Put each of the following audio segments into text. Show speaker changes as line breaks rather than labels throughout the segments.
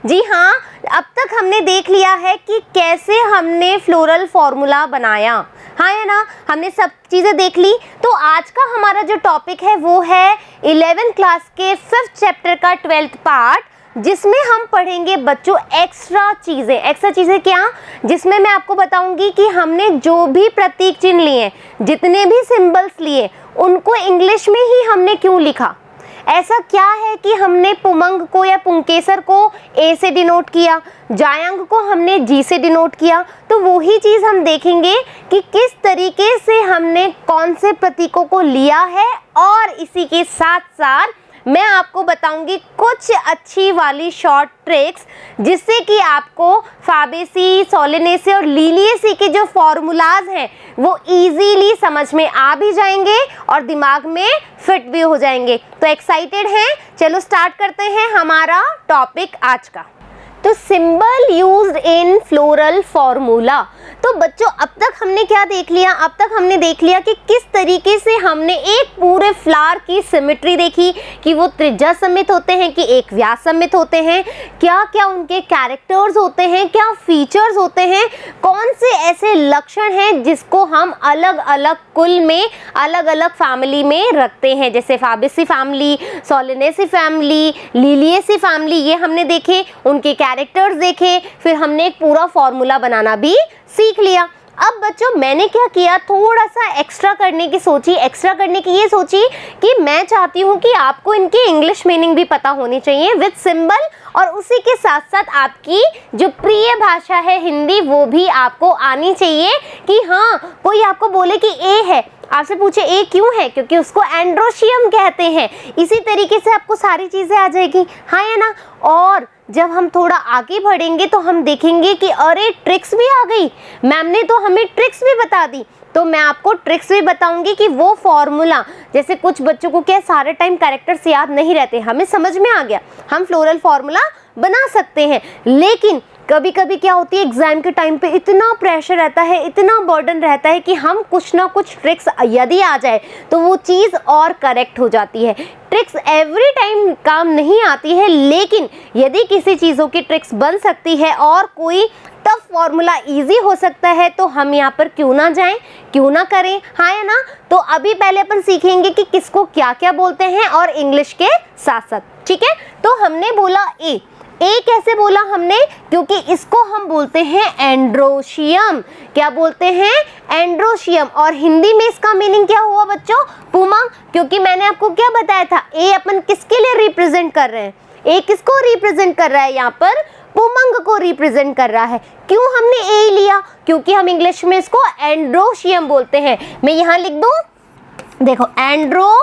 जी हाँ, अब तक हमने देख लिया है कि कैसे हमने फ्लोरल फॉर्मूला बनाया, हाँ या ना, हमने सब चीज़ें देख ली। तो आज का हमारा जो टॉपिक है वो है 11th क्लास के 5th चैप्टर का 12th पार्ट, जिसमें हम पढ़ेंगे बच्चों एक्स्ट्रा चीज़ें क्या, जिसमें मैं आपको बताऊंगी कि हमने जो भी प्रतीक चिन्ह लिए, जितने भी सिंबल्स लिए, उनको इंग्लिश में ही हमने क्यों लिखा। ऐसा क्या है कि हमने पुमंग को या पुंकेसर को ए से डिनोट किया, जायांग को हमने जी से डिनोट किया। तो वही चीज़ हम देखेंगे कि किस तरीके से हमने कौन से प्रतीकों को लिया है, और इसी के साथ साथ मैं आपको बताऊंगी कुछ अच्छी वाली शॉर्ट ट्रिक्स, जिससे कि आपको फाबेसी, सोलेनेसी और लीलियेसी के जो फॉर्मूलाज हैं वो इजीली समझ में आ भी जाएंगे और दिमाग में फिट भी हो जाएंगे। तो एक्साइटेड हैं? चलो स्टार्ट करते हैं हमारा टॉपिक आज का। तो symbol used in floral formula. तो बच्चों अब तक हमने क्या देख लिया, अब तक हमने देख लिया कि किस तरीके से हमने एक पूरे फ्लावर की सिमेट्री देखी, कि वो त्रिज्या सममित होते हैं कि एक व्यास सममित होते हैं, क्या क्या उनके कैरेक्टर्स होते हैं, क्या फीचर्स होते हैं, कौन से ऐसे लक्षण हैं जिसको हम अलग अलग कुल में, अलग अलग फैमिली में रखते हैं, जैसे Fabaceae family, Solanaceae family, Liliaceae family, ये हमने देखे, उनके कैरेक्टर्स देखे, फिर हमने एक पूरा फॉर्मूला बनाना भी सीख लिया। अब बच्चों मैंने क्या किया, थोड़ा सा एक्स्ट्रा करने की ये सोची कि मैं चाहती हूँ कि आपको इनकी इंग्लिश मीनिंग भी पता होनी चाहिए विद सिंबल, और उसी के साथ साथ आपकी जो प्रिय भाषा है हिंदी वो भी आपको आनी चाहिए। कि हाँ, कोई आपको बोले कि ए है, आपसे पूछे ए क्यों है, क्योंकि उसको एंड्रोशियम कहते हैं, इसी तरीके से आपको सारी चीज़ें आ जाएगी, हाँ या ना। और जब हम थोड़ा आगे बढ़ेंगे तो हम देखेंगे कि अरे ट्रिक्स भी आ गई, मैम ने तो हमें ट्रिक्स भी बता दी। तो मैं आपको ट्रिक्स भी बताऊंगी कि वो फॉर्मूला, जैसे कुछ बच्चों को क्या सारे टाइम कैरेक्टर्स याद नहीं रहते, हमें समझ में आ गया, हम फ्लोरल फॉर्मूला बना सकते हैं। लेकिन कभी कभी क्या होती है, एग्जाम के टाइम पे इतना प्रेशर रहता है, इतना बर्डन रहता है कि हम कुछ ना कुछ ट्रिक्स यदि आ जाए तो वो चीज़ और करेक्ट हो जाती है। ट्रिक्स एवरी टाइम काम नहीं आती है, लेकिन यदि किसी चीज़ों की ट्रिक्स बन सकती है और कोई टफ फॉर्मूला इजी हो सकता है, तो हम यहाँ पर क्यों ना जाएं, क्यों ना करें, हाँ या ना। तो अभी पहले अपन सीखेंगे कि किसको क्या क्या बोलते हैं, और इंग्लिश के साथ साथ, ठीक है। तो हमने बोला ए कैसे बोला हमने, क्योंकि इसको हम बोलते हैं एंड्रोशियम। क्या बोलते हैं? एंड्रोशियम। और हिंदी में इसका मीनिंग क्या हुआ बच्चों? पुमंग। क्योंकि मैंने आपको क्या बताया था, ए अपन किसके लिए रिप्रेजेंट कर रहे हैं, ए किसको रिप्रेजेंट कर रहा है, यहाँ पर पुमंग को रिप्रेजेंट कर रहा है। क्यों हमने ए लिया? क्योंकि हम इंग्लिश में इसको एंड्रोशियम बोलते हैं। मैं यहाँ लिख दूं, देखो एंड्रो,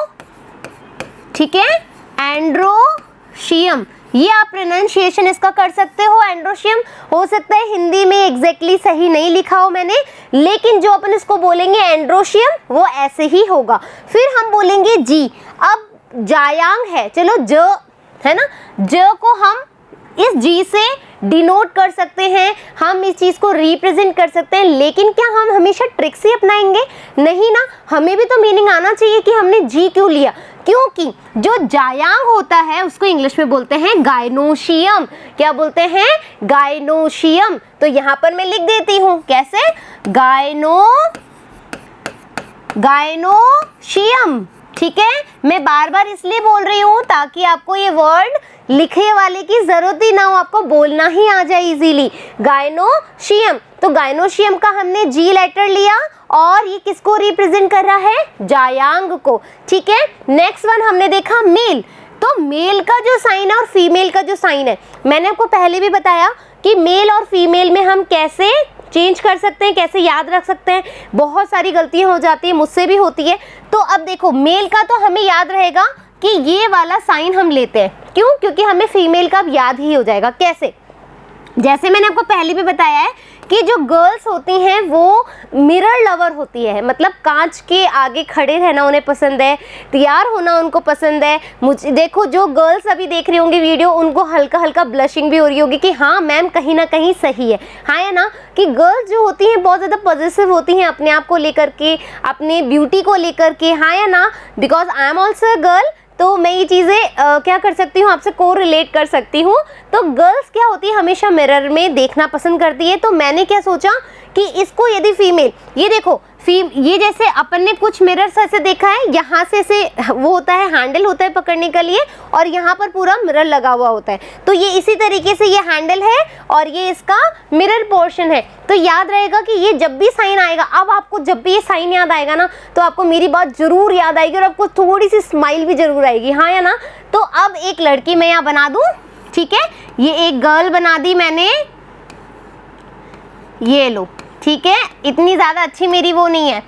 ठीक है, एंड्रोशियम, ये आप प्रोनाउंसिएशन इसका कर सकते हो एंड्रोशियम। हो सकता है हिंदी में एग्जैक्टली सही नहीं लिखा हो मैंने, लेकिन जो अपन इसको बोलेंगे एंड्रोशियम वो ऐसे ही होगा। फिर हम बोलेंगे जी। अब जायांग है, चलो ज है ना, ज को हम इस जी से डिनोट कर सकते हैं, हम इस चीज़ को रिप्रेजेंट कर सकते हैं। लेकिन क्या हम हमेशा ट्रिक्स ही अपनाएंगे? नहीं ना, हमें भी तो मीनिंग आना चाहिए कि हमने जी क्यों लिया। क्योंकि जो जायांग होता है उसको इंग्लिश में बोलते हैं गायनोशियम। क्या बोलते हैं? गायनोशियम। तो यहाँ पर मैं लिख देती हूँ, कैसे? गायनोशियम, ठीक है। मैं बार बार इसलिए बोल रही हूँ ताकि आपको ये वर्ड लिखे वाले की जरूरत ही ना हो, आपको बोलना ही आ जाए इजीली। गायनोशियम। तो गायनोशियम का हमने जी लेटर लिया, और ये किसको रिप्रेजेंट कर रहा है? जायांग को, ठीक है। नेक्स्ट वन हमने देखा मेल। तो मेल का जो साइन है और फीमेल का जो साइन है, मैंने आपको पहले भी बताया कि मेल और फीमेल में हम कैसे चेंज कर सकते हैं, कैसे याद रख सकते हैं। बहुत सारी गलतियां हो जाती है, मुझसे भी होती है। तो अब देखो मेल का तो हमें याद रहेगा कि ये वाला साइन हम लेते हैं, क्यों? क्योंकि हमें फीमेल का याद ही हो जाएगा। कैसे? जैसे मैंने आपको पहले भी बताया है कि जो गर्ल्स होती हैं वो मिरर लवर होती है, मतलब कांच के आगे खड़े रहना उन्हें पसंद है, तैयार होना उनको पसंद है। मुझे देखो, जो गर्ल्स अभी देख रही होंगी वीडियो, उनको हल्का हल्का ब्लशिंग भी हो रही होगी कि हाँ मैम कहीं ना कहीं सही है, हाँ या ना। कि गर्ल्स जो होती हैं बहुत ज़्यादा पॉजिटिव होती हैं अपने आप को लेकर के, अपने ब्यूटी को लेकर के, हाँ या ना। Because I am also a girl, तो मैं ये चीज़ें क्या कर सकती हूँ, आपसे को रिलेट कर सकती हूँ। तो गर्ल्स क्या होती है, हमेशा मिरर में देखना पसंद करती है। तो मैंने क्या सोचा कि इसको यदि फीमेल, ये देखो ये जैसे अपन ने कुछ मिरर्स ऐसे देखा है, यहाँ से वो होता है, हैंडल होता है पकड़ने के लिए, और यहाँ पर पूरा मिरर लगा हुआ होता है। तो ये इसी तरीके से ये हैंडल है और ये इसका मिरर पोर्शन है। तो याद रहेगा कि ये जब भी साइन आएगा, अब आपको जब भी ये साइन याद आएगा ना, तो आपको मेरी बात जरूर याद आएगी और आपको थोड़ी सी स्माइल भी जरूर आएगी, हाँ या ना। तो अब एक लड़की मैं यहाँ बना दूँ, ठीक है, ये एक गर्ल बना दी मैंने, ये लो, ठीक है, इतनी ज़्यादा अच्छी मेरी वो नहीं है,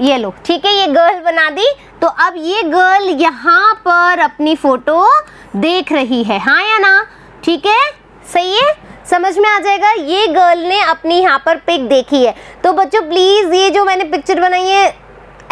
ये लो, ठीक है, ये गर्ल बना दी। तो अब ये गर्ल यहाँ पर अपनी फोटो देख रही है, हाँ या ना, ठीक है, सही है, समझ में आ जाएगा। ये गर्ल ने अपनी यहाँ पर पिक देखी है। तो बच्चों प्लीज़ ये जो मैंने पिक्चर बनाई है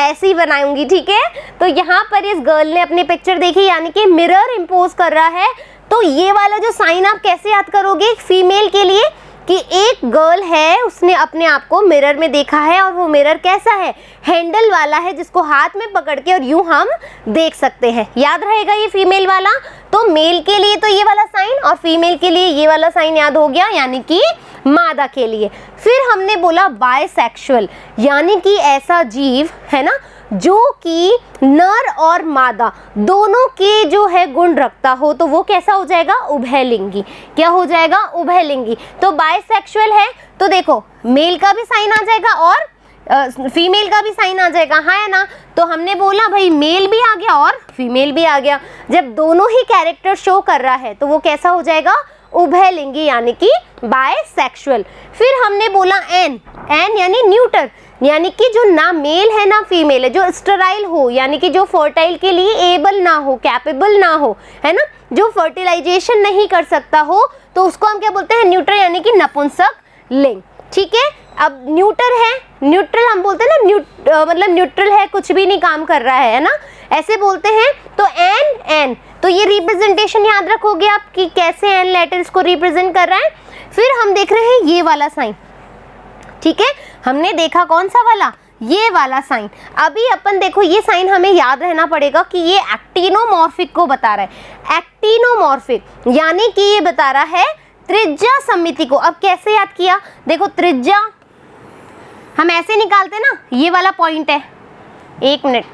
ऐसे ही बनाऊंगी, ठीक है। तो यहाँ पर इस गर्ल ने अपनी पिक्चर देखी, यानी कि मिरर इम्पोज कर रहा है। तो ये वाला जो साइन आप कैसे याद करोगे फीमेल के लिए, कि एक गर्ल है, उसने अपने आप को मिरर में देखा है, और वो मिरर कैसा है, हैंडल वाला है, जिसको हाथ में पकड़ के और यूं हम देख सकते हैं। याद रहेगा ये फीमेल वाला। तो मेल के लिए तो ये वाला साइन और फीमेल के लिए ये वाला साइन याद हो गया, यानी कि मादा के लिए। फिर हमने बोला बायसेक्सुअल, यानी कि ऐसा जीव है ना जो कि नर और मादा दोनों के जो है गुण रखता हो, तो वो कैसा हो जाएगा, उभयलिंगी। क्या हो जाएगा, उभयलिंगी। तो बायसेक्सुअल है, तो देखो मेल का भी साइन आ जाएगा और फीमेल का भी साइन आ जाएगा, हाँ है ना। तो हमने बोला भाई मेल भी आ गया और फीमेल भी आ गया। जब दोनों ही कैरेक्टर शो कर रहा है तो वो कैसा हो जाएगा, उभयलिंगी, यानी कि बायसेक्सुअल। फिर हमने बोला एन यानी न्यूटर, यानी कि जो ना मेल है ना फीमेल है, जो स्टेराइल हो, यानी कि जो फर्टाइल के लिए एबल ना हो, कैपेबल ना हो, है ना, जो फर्टिलाइजेशन नहीं कर सकता हो, तो उसको हम क्या बोलते हैं, न्यूट्रल, यानी कि नपुंसक लिंग, ठीक है। अब न्यूटर है, न्यूट्रल हम बोलते हैं ना, मतलब न्यूट्रल है, कुछ भी नहीं काम कर रहा है ना, ऐसे बोलते हैं। तो एन, तो ये रिप्रेजेंटेशन याद रखोगे आप कि कैसे एन लेटर्स को रिप्रेजेंट कर रहा है। फिर हम देख रहे हैं ये वाला साइन, ठीक है, हमने देखा कौन सा वाला, ये वाला साइन। अभी अपन देखो ये साइन हमें याद रहना पड़ेगा कि ये एक्टिनोमॉर्फिक को बता रहा है। एक्टिनोमॉर्फिक यानी कि ये बता रहा है त्रिज्या समिति को। अब कैसे याद किया, देखो त्रिज्या हम ऐसे निकालते ना, ये वाला पॉइंट है, एक मिनट,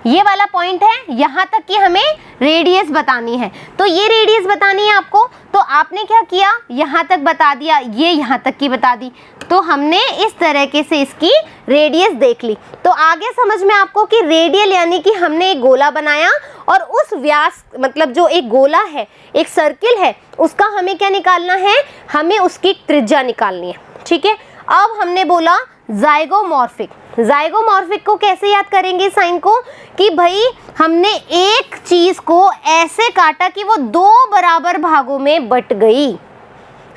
ये वाला पॉइंट है, यहाँ तक कि हमें रेडियस बतानी है। तो ये रेडियस बतानी है आपको, तो आपने क्या किया, यहाँ तक बता दिया, ये यहाँ तक की बता दी। तो हमने इस तरीके से इसकी रेडियस देख ली। तो आगे समझ में आपको कि रेडियल यानी कि हमने एक गोला बनाया और उस व्यास, मतलब जो एक गोला है, एक सर्किल है, उसका हमें क्या निकालना है, हमें उसकी त्रिज्या निकालनी है, ठीक है। अब हमने बोला जाइगोमॉर्फिक। जाइगोमॉर्फिक को कैसे याद करेंगे साइन को, कि भाई हमने एक चीज को ऐसे काटा कि वो दो बराबर भागों में बट गई,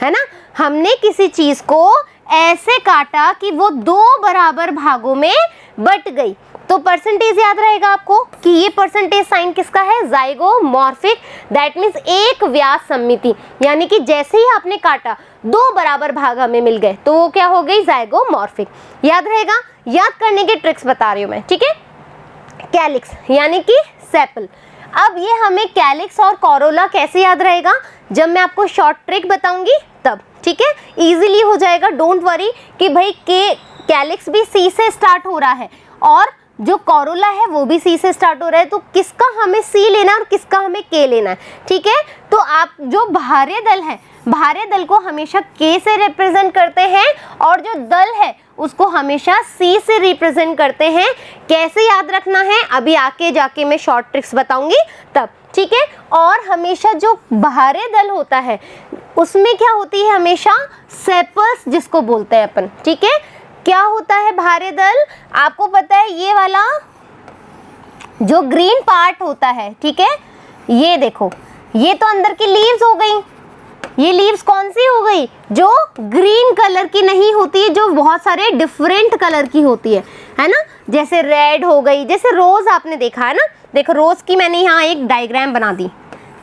है ना। हमने किसी चीज को ऐसे काटा कि वो दो बराबर भागों में बट गई। तो परसेंटेज याद रहेगा आपको कि ये परसेंटेज साइन किसका है, जाइगोमॉर्फिक। दैट मीन्स एक व्यास सममिति, यानी कि जैसे ही आपने काटा दो बराबर भाग हमें मिल गए, तो वो क्या हो गई, जाइगोमॉर्फिक। याद रहेगा, याद करने के ट्रिक्स बता रही हूँ मैं, ठीक है। कैलिक्स यानी कि सेपल। अब ये हमें कैलिक्स और कोरोला कैसे याद रहेगा, जब मैं आपको शॉर्ट ट्रिक बताऊंगी तब, ठीक है, इजीली हो जाएगा। डोंट वरी कि भाई कैलिक्स भी सी से स्टार्ट हो रहा है और जो कोरोला है वो भी सी से स्टार्ट हो रहा है, तो किसका हमें सी लेना है और किसका हमें के लेना है, ठीक है। तो आप जो बाह्य दल है, बाह्य दल को हमेशा के से रिप्रेजेंट करते हैं और जो दल है उसको हमेशा सी से रिप्रेजेंट करते हैं। कैसे याद रखना है अभी आके जाके मैं शॉर्ट ट्रिक्स बताऊंगी तब, ठीक है। और हमेशा जो बाह्य दल होता है उसमें क्या होती है, हमेशा सेपल्स जिसको बोलते हैं अपन, ठीक है। क्या होता है बाह्य दल, आपको पता है ये वाला जो ग्रीन पार्ट होता है, ठीक है, ये देखो, ये तो अंदर की लीव्स हो गई। ये लीव्स कौन सी हो गई, जो ग्रीन कलर की नहीं होती है, जो बहुत सारे डिफरेंट कलर की होती है ना, जैसे रेड हो गई, जैसे रोज आपने देखा है ना, देखो रोज की मैंने यहाँ एक डायग्राम बना दी,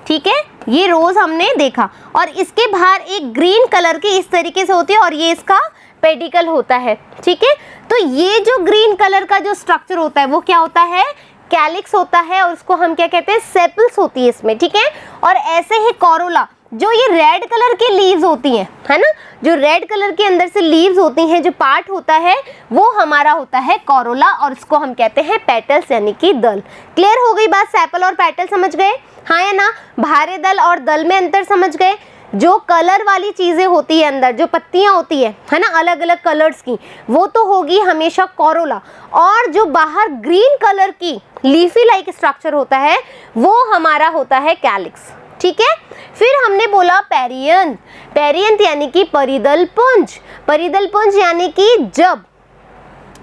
ठीक है, ये रोज हमने देखा और इसके बाहर एक ग्रीन कलर की इस तरीके से होती है और ये इसका पेडिकल होता है, ठीक है। तो ये जो ग्रीन कलर का जो स्ट्रक्चर होता है वो क्या होता है, कैलिक्स होता है और उसको हम क्या कहते हैं, सेपल्स होती है इसमें, ठीक है। और ऐसे ही कोरोला, जो ये रेड कलर की लीव्स होती हैं, है ना, जो रेड कलर के अंदर से लीव्स होती हैं, जो पार्ट होता है वो हमारा होता है कोरोला, और इसको हम कहते हैं पेटल्स यानी कि दल। क्लियर हो गई बात, सेपल और पेटल समझ गए, हाँ या ना। भारे दल और दल में अंतर समझ गए। जो कलर वाली चीजें होती है अंदर, जो पत्तियां होती है ना, अलग अलग कलर्स की, वो तो होगी हमेशा कोरोला, और जो बाहर ग्रीन कलर की लीफी लाइक स्ट्रक्चर होता है वो हमारा होता है कैलिक्स, ठीक है। फिर हमने बोला पेरियंथ, पेरियंथ यानी कि परिदल पुंज, परिदल पुंज यानी कि जब,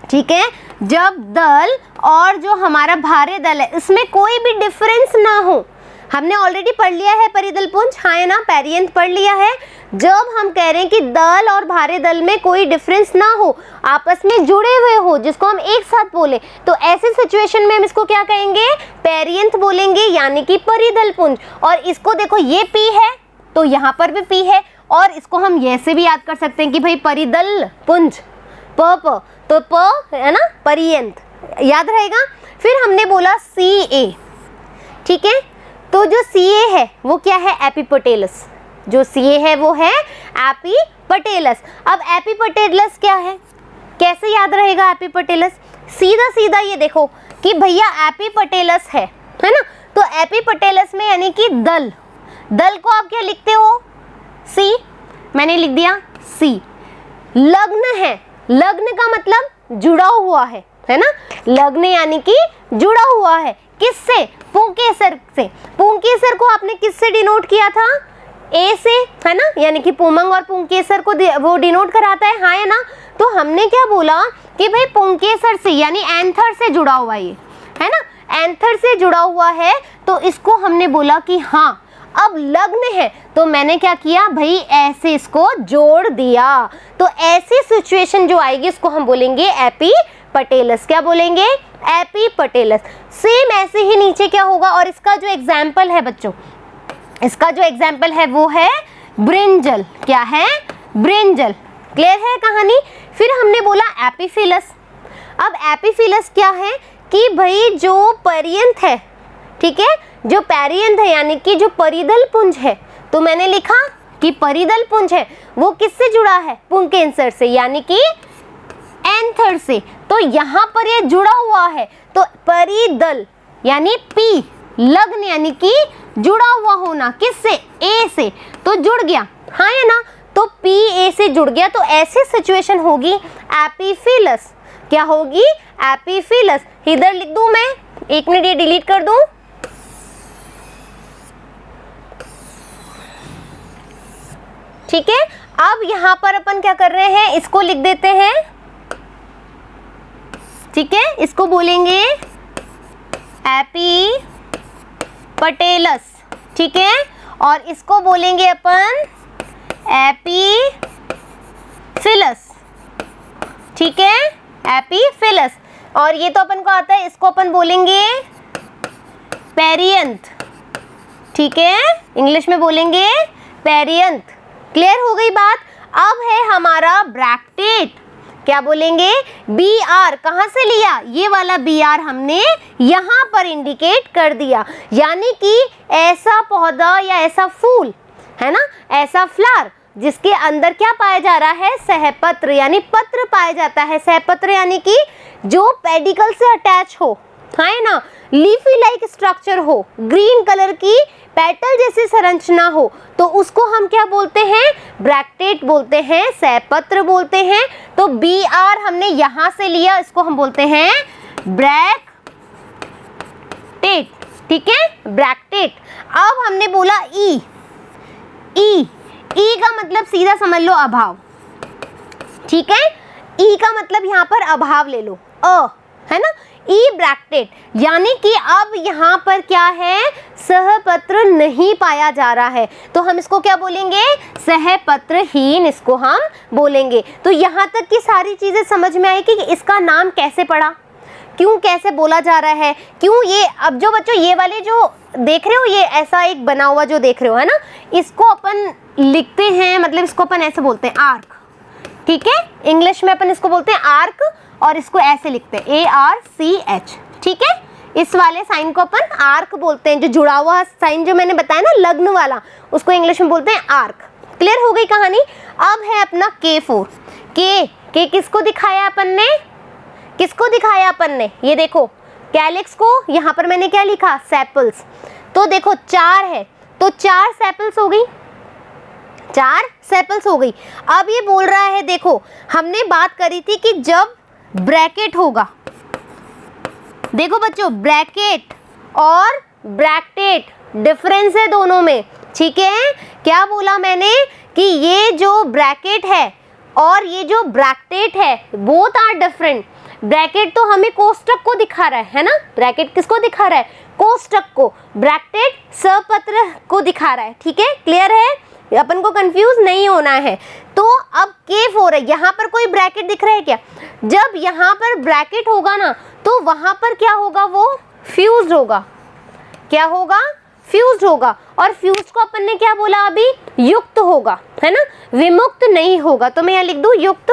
ठीक है, जब दल और जो हमारा भारे दल है इसमें कोई भी डिफरेंस ना हो। हमने ऑलरेडी पढ़ लिया है परिदल पुंज, हाँ है ना, पेरियंथ पढ़ लिया है। जब हम कह रहे हैं कि दल और भारे दल में कोई डिफरेंस ना हो, आपस में जुड़े हुए हो, जिसको हम एक साथ बोले, तो ऐसे सिचुएशन में हम इसको क्या कहेंगे, पेरियंथ बोलेंगे यानी कि परिदल पुंज। और इसको देखो, ये पी है तो यहाँ पर भी पी है, और इसको हम ऐसे भी याद कर सकते हैं कि भाई परिदल पुंज, प तो प है ना, परियंथ, याद रहेगा। फिर हमने बोला CA, ठीक है, तो जो CA है वो क्या है, एपिपटेलस, जो CA है वो है एपिपटेलस। अब एपिपटेलस क्या है, कैसे याद रहेगा एपिपटेलस, सीधा सीधा ये देखो कि भैया एपिपटेलस है ना, तो एपिपटेलस में यानी कि दल, दल को आप क्या लिखते हो, C, मैंने लिख दिया C। लग्न है, लग्न का मतलब जुड़ा हुआ है ना, लग्न यानी कि जुड़ा हुआ है, किससे, पुंकेसर से। पुंकेसर को आपने किससे डिनोट किया था, ए से, है ना, यानी कि पुमंग और पुंकेसर को वो डिनोट कराता है, हाँ है ना। तो हमने क्या बोला कि भाई पुंकेसर से यानी एंथर से जुड़ा हुआ ये, है ना, एंथर से जुड़ा हुआ है, तो इसको हमने बोला कि हाँ अब लग्न है, तो मैंने क्या किया भाई, ऐसे इसको जोड़ दिया। तो ऐसी सिचुएशन जो आएगी इसको हम बोलेंगे एपिपटेलस, क्या बोलेंगे, एपिपटेलस। सेम ऐसे ही नीचे क्या होगा, और इसका जो एग्जाम्पल है बच्चों, इसका जो एग्जाम्पल है वो है ब्रिंजल, क्या है, ब्रिंजल। क्लियर है कहानी। फिर हमने बोला एपिफिलस। अब एपिफिलस क्या है कि भाई जो पर्यंत है, ठीक है, जो पेरियंथ है यानी कि जो परिदल पुंज है, तो मैंने लिखा कि परिदल पुंज है वो किससे जुड़ा है, पुंकेसर से यानी कि एंथर से। तो यहाँ पर ये जुड़ा हुआ है, तो परिदल यानी पी, लग्न यानी कि जुड़ा हुआ होना, किससे, ए से, तो जुड़ गया, हाँ है ना, तो पी ए से जुड़ गया, तो ऐसी सिचुएशन होगी एपिफिलस। क्या होगी, एपिफिलस। इधर लिख दूं मैं, एक मिनट ये डिलीट कर दूं, ठीक है। अब यहाँ पर अपन क्या कर रहे हैं, इसको लिख देते हैं, ठीक है, इसको बोलेंगे एपिपटेलस, ठीक है, और इसको बोलेंगे अपन एपिफिलस, ठीक है, एपिफिलस। और ये तो अपन को आता है, इसको अपन बोलेंगे पेरियंथ, ठीक है, इंग्लिश में बोलेंगे पेरियंथ। क्लियर हो गई बात। अब है हमारा ब्रैक्टेट, क्या बोलेंगे, BR, कहाँ से लिया, ये वाला BR हमने यहाँ पर इंडिकेट कर दिया, यानी कि ऐसा पौधा या ऐसा फूल, है ना, ऐसा फ्लावर जिसके अंदर क्या पाया जा रहा है, सहपत्र यानी पत्र पाया जाता है। सहपत्र यानी कि जो पेडिकल से अटैच हो, है ना, लीफी लाइक स्ट्रक्चर हो, ग्रीन कलर की पेटल जैसी संरचना हो, तो उसको हम क्या बोलते हैं, ब्रैक्टेट बोलते हैं, सहपत्र बोलते हैं। तो BR हमने यहां से लिया, इसको हम बोलते हैं ब्रैक्टेट, ठीक है, ब्रैक्टेट। अब हमने बोला ई, ई का मतलब सीधा समझ लो अभाव, ठीक है, ई का मतलब यहाँ पर अभाव ले लो, है ना, ई ब्रैक्टेट, यानी कि अब यहाँ पर क्या है, सहपत्र नहीं पाया जा रहा है, तो हम इसको क्या बोलेंगे, सहपत्रहीन, इसको हम बोलेंगे। तो यहाँ तक की सारी चीजें समझ में आई कि इसका नाम कैसे पड़ा, क्यों, कैसे बोला जा रहा है, क्यों ये। अब जो बच्चों ये वाले जो देख रहे हो, ये ऐसा एक बना हुआ जो देख रहे हो, है ना, इसको अपन लिखते हैं, मतलब इसको अपन ऐसे बोलते हैं आर्क, ठीक है, इंग्लिश में अपन इसको बोलते हैं आर्क, और इसको ऐसे लिखते हैं ARCH, ठीक है, इस वाले साइन को अपन आर्क बोलते हैं, जो जुड़ा हुआ साइन जो मैंने बताया ना लग्न वाला, उसको इंग्लिश में बोलते हैं आर्क। क्लियर हो गई कहानी। अब है अपना K4। के किसको दिखाया अपन ने, किसको दिखाया अपन ने, ये देखो कैलिक्स को, यहाँ पर मैंने क्या लिखा, सेपल्स। तो देखो 4 है तो 4 सेपल्स हो गई, 4 सेपल्स हो गई। अब ये बोल रहा है, देखो हमने बात करी थी कि जब ब्रैकेट होगा, देखो बच्चों ब्रैकेट और ब्रैकेट डिफरेंस है दोनों में, ठीक है। क्या बोला मैंने कि ये जो ब्रैकेट है और ये जो ब्रैकेट है बोथ आर डिफरेंट। ब्रैकेट तो हमें कोष्टक को दिखा रहा है ना, ब्रैकेट किसको दिखा रहा है, कोष्टक को। ब्रैकेट सपत्र को दिखा रहा है, ठीक है। क्लियर है, अपन को कंफ्यूज नहीं होना है। तो अब K4 है, यहाँ पर कोई ब्रैकेट दिख रहा है क्या, जब यहाँ पर ब्रैकेट होगा ना तो वहाँ पर क्या होगा, वो फ्यूज्ड होगा। क्या होगा, फ्यूज्ड होगा। और फ्यूज्ड को अपन ने क्या बोला अभी, युक्त होगा, है ना, विमुक्त नहीं होगा। तो मैं यहाँ लिख दूं युक्त,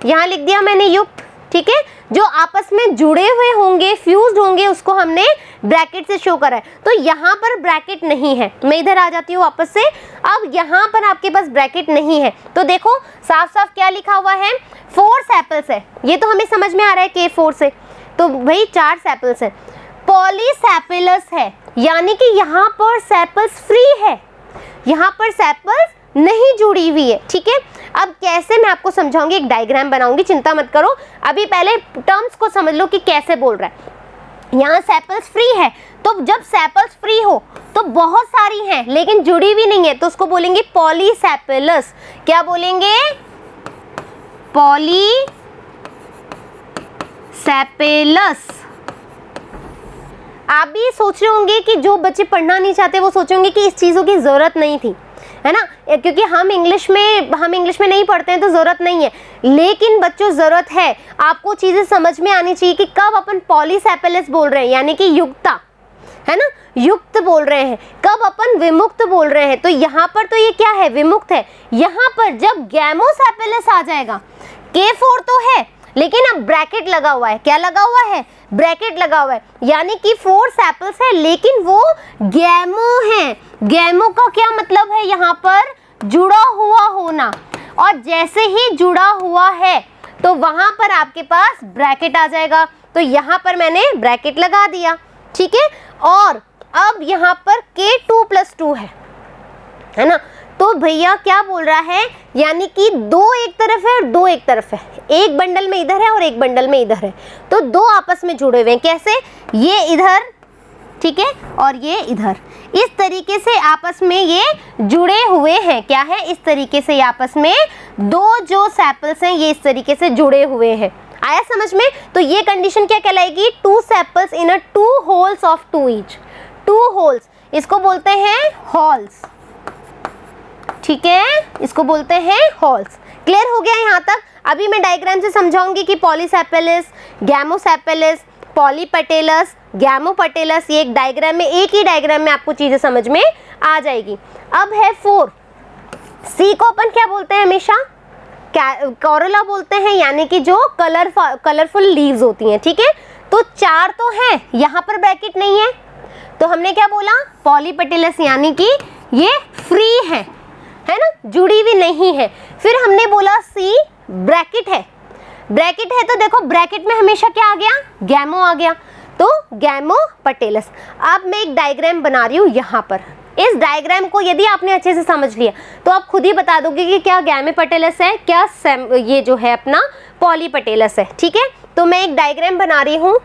यहाँ लिख दिया मैंने युक्त, ठीक है। जो आपस में जुड़े हुए होंगे, फ्यूज्ड होंगे, उसको हमने ब्रैकेट से शो करा है। तो यहाँ पर ब्रैकेट नहीं है, मैं इधर आ जाती हूँ वापस से। अब यहाँ पर आपके पास ब्रैकेट नहीं है तो देखो साफ साफ क्या लिखा हुआ है, 4 सेपल्स है। ये तो हमें समझ में आ रहा है K4 से, तो भाई 4 सेपल्स है। पॉलीसेपेलस है, यानी कि यहाँ पर सेपल्स फ्री है, यहाँ पर सेपल्स नहीं जुड़ी हुई है, ठीक है। अब कैसे मैं आपको समझाऊंगी, एक डायग्राम बनाऊंगी, चिंता मत करो। अभी पहले टर्म्स को समझ लो कि कैसे बोल रहा है। यहाँ सेपल्स फ्री है, तो जब सेपल्स फ्री हो तो बहुत सारी हैं लेकिन जुड़ी हुई नहीं है, तो उसको बोलेंगे पॉलीसेपेलस। क्या बोलेंगे, पॉलीसेपेलस। आप भी सोच रहे होंगे कि जो बच्चे पढ़ना नहीं चाहते वो सोचेंगे कि इस चीज़ों की ज़रूरत नहीं थी, है ना, क्योंकि हम इंग्लिश में नहीं पढ़ते हैं तो ज़रूरत नहीं है। लेकिन बच्चों ज़रूरत है, आपको चीज़ें समझ में आनी चाहिए कि कब अपन पॉलीसेपेलस बोल रहे हैं यानी कि युक्ता, है ना, युक्त बोल रहे हैं, कब अपन विमुक्त बोल रहे हैं। तो यहाँ पर तो ये क्या है, विमुक्त है। यहाँ पर जब गैमोसेपेलस आ जाएगा, K4 तो है लेकिन अब ब्रैकेट लगा हुआ है। क्या लगा हुआ है, ब्रैकेट लगा हुआ है, यानी कि 4 सेपल्स है लेकिन वो गैमो है। गैमो का क्या मतलब है, यहाँ पर जुड़ा हुआ होना, और जैसे ही जुड़ा हुआ है तो वहां पर आपके पास ब्रैकेट आ जाएगा। तो यहाँ पर मैंने ब्रैकेट लगा दिया, ठीक है। और अब यहाँ पर K2+2 है ना, तो भैया क्या बोल रहा है, यानी कि 2 एक तरफ है और 2 एक तरफ है, एक बंडल में इधर है और एक बंडल में इधर है, तो 2 आपस में जुड़े हुए हैं। कैसे, ये इधर, ठीक है, और ये इधर, इस तरीके से आपस में ये जुड़े हुए हैं। क्या है, इस तरीके से आपस में 2 जो सेपल्स हैं ये इस तरीके से जुड़े हुए हैं। आया समझ में। तो ये कंडीशन क्या कहलाएगी, 2 sepals in a 2 holes of 2 each. 2 holes, इसको बोलते हैं हॉल्स, ठीक है, इसको बोलते हैं हॉल्स। क्लियर हो गया यहाँ तक। अभी मैं डायग्राम से समझाऊंगी कि पॉलीसेपेलस, गैमोसेपेलस, पॉलीपेटेलस, गैमोपेटेलस, ये एक डायग्राम में, एक ही डायग्राम में आपको चीजें समझ में आ जाएगी। अब है 4, सी को अपन क्या बोलते हैं, हमेशा कॉरोला बोलते हैं, यानी कि जो कलरफुल लीव्स होती हैं, ठीक है। तो 4 तो है, यहाँ पर ब्रैकेट नहीं है, तो हमने क्या बोला, पॉलीपेटेलस, यानी कि ये फ्री है ना, जुड़ी हुई नहीं है। फिर हमने बोला सी ब्रैकेट है, ब्रैकेट है तो देखो ब्रैकेट में हमेशा क्या आ गया, गैमो आ गया, तो गैमोपेटेलस। अब मैं एक डायग्राम बना रही हूँ यहाँ पर। इस डायग्राम को यदि आपने अच्छे से समझ लिया तो आप खुद ही बता दोगे कि क्या गैमोपेटेलस है, क्या ये जो है अपना पॉलीपेटेलस है, ठीक है। तो मैं एक डायग्राम बना रही हूँ।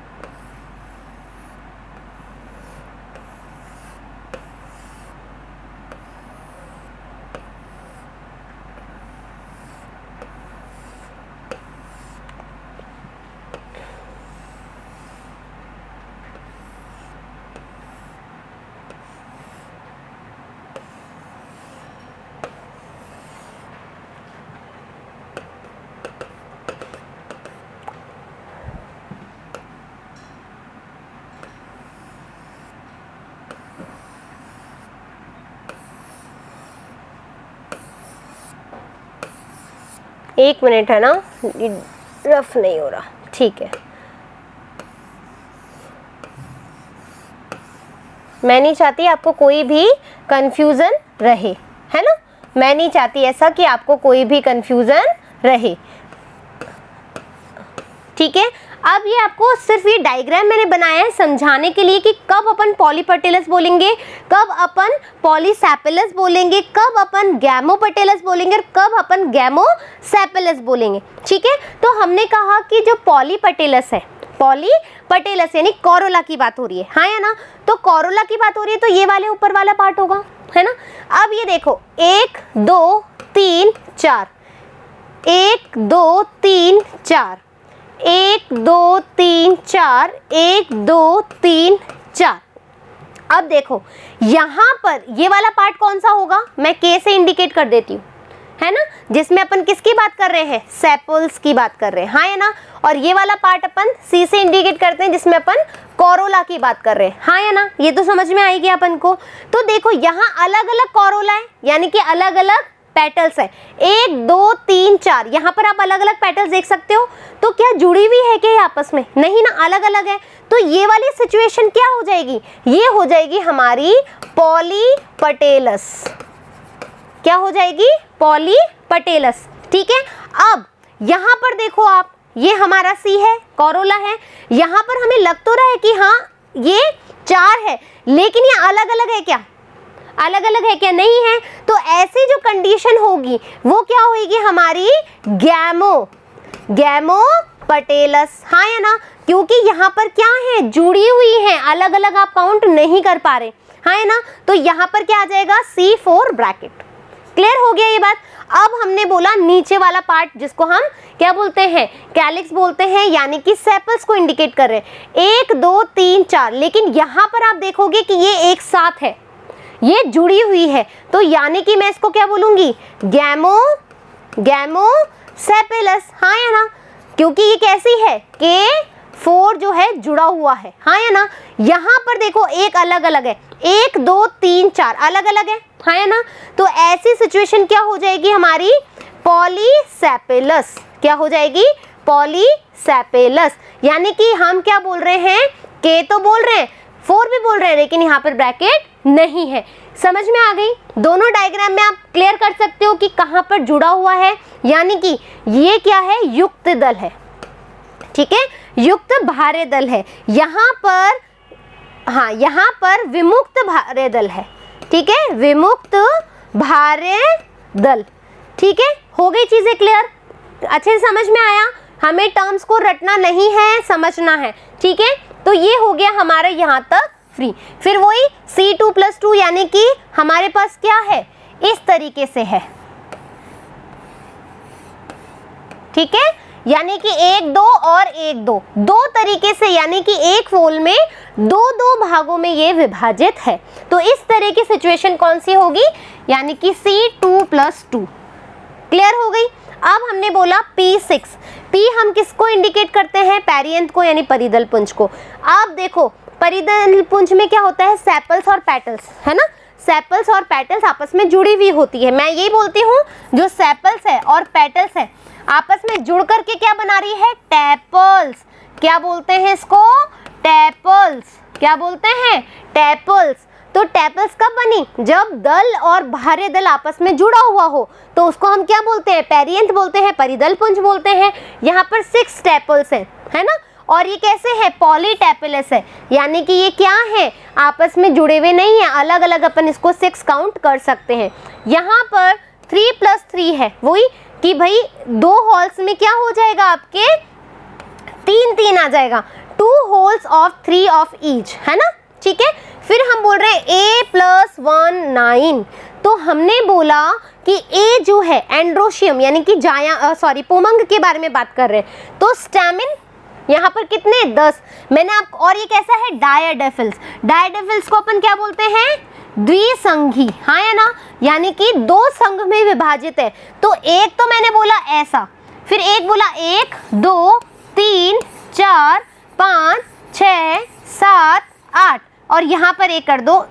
एक मिनट है ना, रफ नहीं हो रहा, ठीक है। मैं नहीं चाहती आपको कोई भी कंफ्यूजन रहे, है ना, मैं नहीं चाहती ऐसा कि आपको कोई भी कंफ्यूजन रहे, ठीक है। अब ये आपको सिर्फ ये डायग्राम मैंने बनाया है समझाने के लिए कि कब अपन पॉलीपेटेलस बोलेंगे, कब अपन पॉलीसेपेलस बोलेंगे, कब अपन गैमोपेटेलस बोलेंगे और कब अपन गैमोसेपेलस बोलेंगे, ठीक है। तो हमने कहा कि जो पॉलीपेटेलस है, पॉलीपेटेलस यानी कोरोला की बात हो रही है, हाँ या ना, तो कोरोला की बात हो रही है तो ये वाले ऊपर वाला पार्ट होगा, है ना। अब ये देखो 1 2 3 4, 1 2 3 4, 1 2 3 4, 1 2 3 4। अब देखो यहाँ पर ये वाला पार्ट कौन सा होगा, मैं के से इंडिकेट कर देती हूँ, है ना, जिसमें अपन किसकी बात कर रहे हैं, सेपल्स की बात कर रहे हैं, हाँ या ना। और ये वाला पार्ट अपन सी से इंडिकेट करते हैं जिसमें अपन कोरोला की बात कर रहे हैं, हाँ या ना। ये तो समझ में आएगी अपन को। तो देखो यहाँ अलग अलग कोरोला है यानी कि अलग अलग पेटल्स है, 1 2 3 4, यहाँ पर आप अलग अलग पेटल्स देख सकते हो। तो क्या जुड़ी हुई है क्या आपस में, नहीं ना, अलग अलग है। तो ये वाली सिचुएशन क्या हो जाएगी, ये हो जाएगी हमारी पॉलीपेटेलस, क्या हो जाएगी, पॉलीपेटेलस, ठीक है। अब यहाँ पर देखो आप, ये हमारा सी है, कोरोला है, यहाँ पर हमें लग तो रहा है कि हाँ ये 4 है, लेकिन ये अलग अलग है क्या, अलग अलग है क्या, नहीं है। तो ऐसी जो कंडीशन होगी वो क्या होगी हमारी गैमोपेटेलस, हाँ या ना, क्योंकि यहाँ पर क्या है, जुड़ी हुई है, अलग अलग आप काउंट नहीं कर पा रहे, हाँ या ना। तो यहाँ पर क्या आ जाएगा, C4 ब्रैकेट। क्लियर हो गया ये बात। अब हमने बोला नीचे वाला पार्ट जिसको हम क्या बोलते हैं, कैलिक्स बोलते हैं, यानी कि सेपल्स को इंडिकेट कर रहे हैं, 1 2 3 4, लेकिन यहाँ पर आप देखोगे कि ये एक साथ है, ये जुड़ी हुई है, तो यानी कि मैं इसको क्या बोलूंगी, गैमोसेपेलस, हाँ या ना, क्योंकि ये कैसी है, K4 जो है जुड़ा हुआ है, हाँ या ना। यहाँ पर देखो एक अलग अलग है, 1 2 3 4 अलग अलग है, हाँ या ना। तो ऐसी सिचुएशन क्या हो जाएगी हमारी, पॉलीसेपेलस, क्या हो जाएगी, पॉलीसेपेलस, यानी कि हम क्या बोल रहे हैं, K तो बोल रहे हैं, 4 भी बोल रहे हैं, लेकिन यहाँ पर ब्रैकेट नहीं है। समझ में आ गई। दोनों डायग्राम में आप क्लियर कर सकते हो कि कहाँ पर जुड़ा हुआ है, यानी कि ये क्या है, युक्त दल है, ठीक है, युक्त भारे दल है। यहाँ पर, हाँ यहाँ पर विमुक्त भारे दल है, ठीक है, विमुक्त भारे दल, ठीक है। हो गई चीजें क्लियर, अच्छे से समझ में आया, हमें टर्म्स को रटना नहीं है, समझना है, ठीक है। तो ये हो गया हमारे यहाँ तक फ्री। फिर वही C2+2 यानी कि हमारे पास क्या है, इस तरीके से है, ठीक है, यानी कि 1 2 और 1 2, दो तरीके से, यानी कि एक फोल में दो भागों में ये विभाजित है। तो इस तरह की सिचुएशन कौन सी होगी, यानी कि C2+2। क्लियर हो गई। अब हमने बोला P6, P हम किसको इंडिकेट करते हैं, पेरियंथ को, यानी परिदल पुंज को। अब देखो परिदल पुंज में क्या होता है, सेपल्स और पेटल्स, है ना, सेपल्स और पेटल्स आपस में जुड़ी हुई होती है। मैं यही बोलती हूँ जो सेपल्स है और पेटल्स है आपस में जुड़ करके क्या बना रही है, टैपल्स। क्या बोलते हैं इसको, टैपल्स, क्या बोलते हैं, टैपल्स। तो टैपल्स कब बनी, जब दल और भारे दल आपस में जुड़ा हुआ हो, तो उसको हम क्या बोलते हैं, पेरियंथ बोलते हैं, परिदल पुंज बोलते हैं। यहाँ पर 6 टैपल्स हैं, है ना, और ये कैसे है, पॉलीटेपेलस है, यानी कि ये क्या है, आपस में जुड़े हुए नहीं है, अलग अलग अपन इसको 6 काउंट कर सकते हैं। यहाँ पर 3+3 है, वही कि भाई 2 होल्स में क्या हो जाएगा आपके, 3 आ जाएगा, 2 होल्स ऑफ 3 ऑफ ईच, है ना, ठीक है। फिर हम बोल रहे हैं A+1 9, तो हमने बोला कि A जो है एंड्रोशियम यानी कि पुमंग के बारे में बात कर रहे हैं, तो स्टैमिन यहाँ पर कितने, 10। मैंने आपको, और ये कैसा है, डायडेफिल्स। डायडेफिल्स को अपन क्या बोलते हैं, द्विसंघी, हाँ या ना, यानी कि 2 संघ में विभाजित है। तो एक तो मैंने बोला ऐसा, फिर एक बोला 1 2 3 4 5 6 7 8, और यहाँ पर एक कर दो,